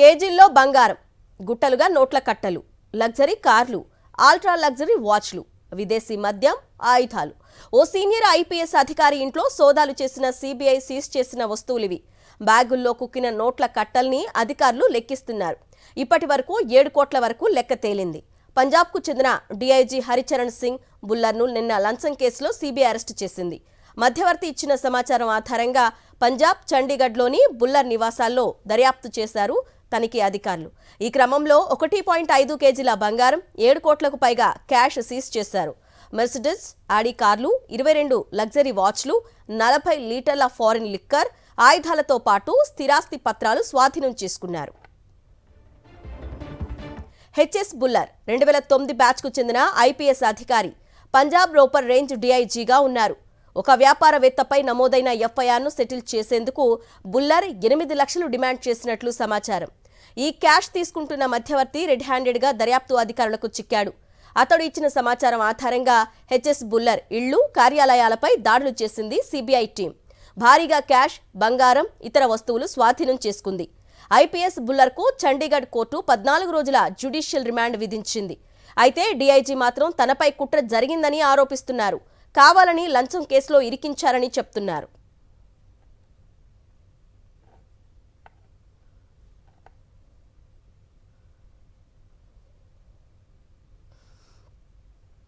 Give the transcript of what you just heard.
కేజీల్లో బంగారం, గుట్టలుగా నోట్ల కట్టలు, లగ్జరీ కార్లు, అల్ట్రా లగ్జరీ వాచ్లు, విదేశీ మద్యం, ఆయుధాలు. ఓ సీనియర్ ఐపీఎస్ అధికారి ఇంట్లో సోదాలు చేసిన సిబిఐ సీజ్ చేసిన వస్తువులివి. బ్యాగుల్లో కుక్కిన నోట్ల కట్టల్ని అధికారులు లెక్కిస్తున్నారు. ఇప్పటి వరకు 7 కోట్ల వరకు లెక్క తేలింది. పంజాబ్కు చెందిన డీఐజీ హరిచరణ్ సింగ్ బుల్లర్ను నిన్న లంచం కేసులో సిబిఐ అరెస్టు చేసింది. మధ్యవర్తి ఇచ్చిన సమాచారం ఆధారంగా పంజాబ్ చండీగఢ్లోని బుల్లర్ నివాసాల్లో దర్యాప్తు చేశారు తనిఖీ అధికారులు. ఈ క్రమంలో 1.5 కేజీల బంగారం, 7 కోట్లకు పైగా క్యాష్ సీజ్ చేశారు. మెర్సిడెస్, ఆడి కార్లు, 22 లగ్జరీ వాచ్లు, 40 లీటర్ల ఫారిన్ లిక్కర్, ఆయుధాలతో పాటు స్థిరాస్తి పత్రాలు స్వాధీనం చేసుకున్నారు. హెచ్ఎస్ బుల్లర్ 2009 బ్యాచ్కు చెందిన ఐపీఎస్ అధికారి, పంజాబ్ రోపర్ రేంజ్ డీఐజీగా ఉన్నారు. ఒక వ్యాపారవేత్తపై నమోదైన ఎఫ్ఐఆర్ను సెటిల్ చేసేందుకు బుల్లర్ 8 లక్షలు డిమాండ్ చేసినట్లు సమాచారం. ఈ క్యాష్ తీసుకుంటున్న మధ్యవర్తి రెడ్ హ్యాండెడ్గా దర్యాప్తు అధికారులకు చిక్కాడు. అతడు ఇచ్చిన సమాచారం ఆధారంగా హెచ్ఎస్ బుల్లర్ ఇళ్లు, కార్యాలయాలపై దాడులు చేసింది సిబిఐ టీం. భారీగా క్యాష్, బంగారం, ఇతర వస్తువులు స్వాధీనం చేసుకుంది. ఐపీఎస్ బుల్లర్కు చండీగఢ్ కోర్టు 14 రోజుల జ్యుడిషియల్ రిమాండ్ విధించింది. అయితే డీఐజీ మాత్రం తనపై కుట్ర జరిగిందని ఆరోపిస్తున్నారు. కావాలని లంచం కేసులో ఇరికించారని చెప్తున్నారు.